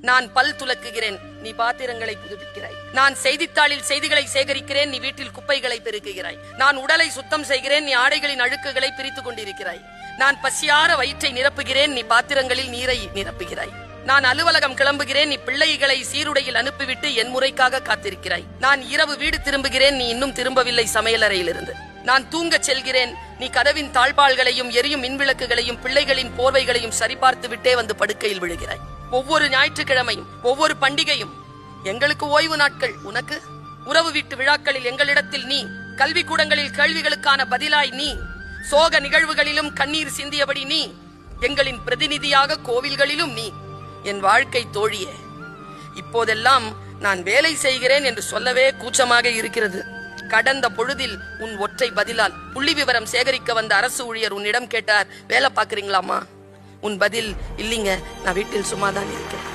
நான் பல் துலக்குகிறேன், நீ பாத்திரங்களை புதுப்பிக்கிறாய். நான் செய்தித்தாளில் செய்திகளை சேகரிக்கிறேன், நீ வீட்டில் குப்பைகளை பெருக்குகிறாய். நான் உடலை சுத்தம் செய்கிறேன், நீ ஆடைகளின் அழுக்குகளை பிரித்துக் கொண்டிருக்கிறாய். நான் பசியார வயிற்றை நிரப்புகிறேன், நீ பாத்திரங்களில் நீரை நிரப்புகிறாய். நான் அலுவலகம் கிளம்புகிறேன், நீ பிள்ளைகளை சீருடையில் அனுப்பிவிட்டு என் முறைக்காக காத்திருக்கிறாய். நான் இரவு வீடு திரும்புகிறேன், நீ இன்னும் திரும்பவில்லை சமையலறையிலிருந்து. நான் தூங்கச் செல்கிறேன், நீ கதவின் தாழ்பாள்களையும் எரியும் மின்விளக்குகளையும் பிள்ளைகளின் போர்வைகளையும் சரிபார்த்து விட்டே வந்து படுக்கையில் விழுகிறாய். ஒவ்வொரு ஞாயிற்றுக்கிழமையும் ஒவ்வொரு பண்டிகையும் எங்களுக்கு ஓய்வு நாட்கள், உனக்கு உறவு வீட்டு விழாக்களில் எங்களிடத்தில் நீ, கல்வி கூடங்களில் கேள்விகளுக்கான பதிலாய் நீ, சோக நிகழ்வுகளிலும் கண்ணீர் சிந்தியபடி நீ, எங்களின் பிரதிநிதியாக கோவில்களிலும் நீ. என் வாழ்க்கை தோழியே, இப்போதெல்லாம் நான் வேலை செய்கிறேன் என்று சொல்லவே கூச்சமாக இருக்கிறது. கடந்த பொழுதில் உன் ஒற்றை பதிலால் புள்ளி விவரம் சேகரிக்க வந்த அரசு ஊழியர் உன்னிடம் கேட்டார், வேலை பாக்குறீங்களாமா? உன் பதில், இல்லைங்க, நான் வீட்டில் சும்மாதான் இருக்கேன்.